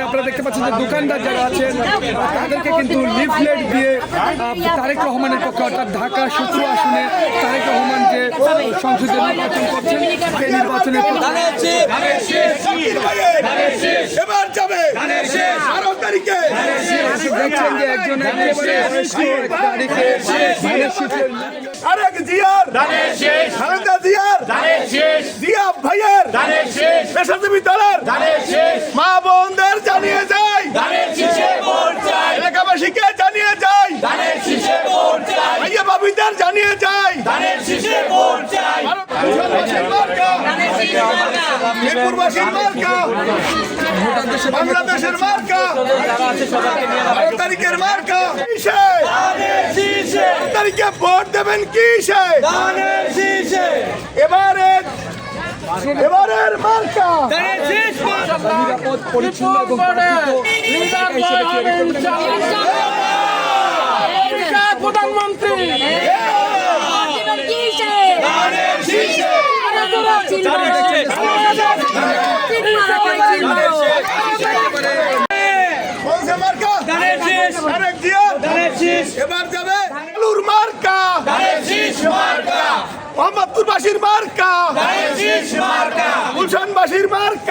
আপনারা দেখতে পাচ্ছেন যে দোকানদার যারা আছেন তাদেরকে কিন্তু লিফলেট দিয়ে তারেক রহমানের পক্ষে অর্থাৎ ঢাকা 17 আসনে তারেক রহমান যে সংসদে নির্বাচন করছেন সেই নির্বাচনের দেখছেন যে একজন মা বোনদের জানিয়ে যাই, এলাকাবাসীকে জানিয়ে যাই, ভাইয়া ভাবিদের জানিয়ে যাই, মিরপুরবাসীর মার্কা, বাংলাদেশের মার্কা, 12 তারিখের মার্কা, তারিখে ভোট দেবেন কিসে? এবারের মার্কা নিরাপদ পরিচ্ছন্ন এবং প্রধানমন্ত্রী এবার যাবে আলুর মার্কা, মোহাম্মদপুরবাসীর মার্কা, গুলশানবাসীর মার্কা।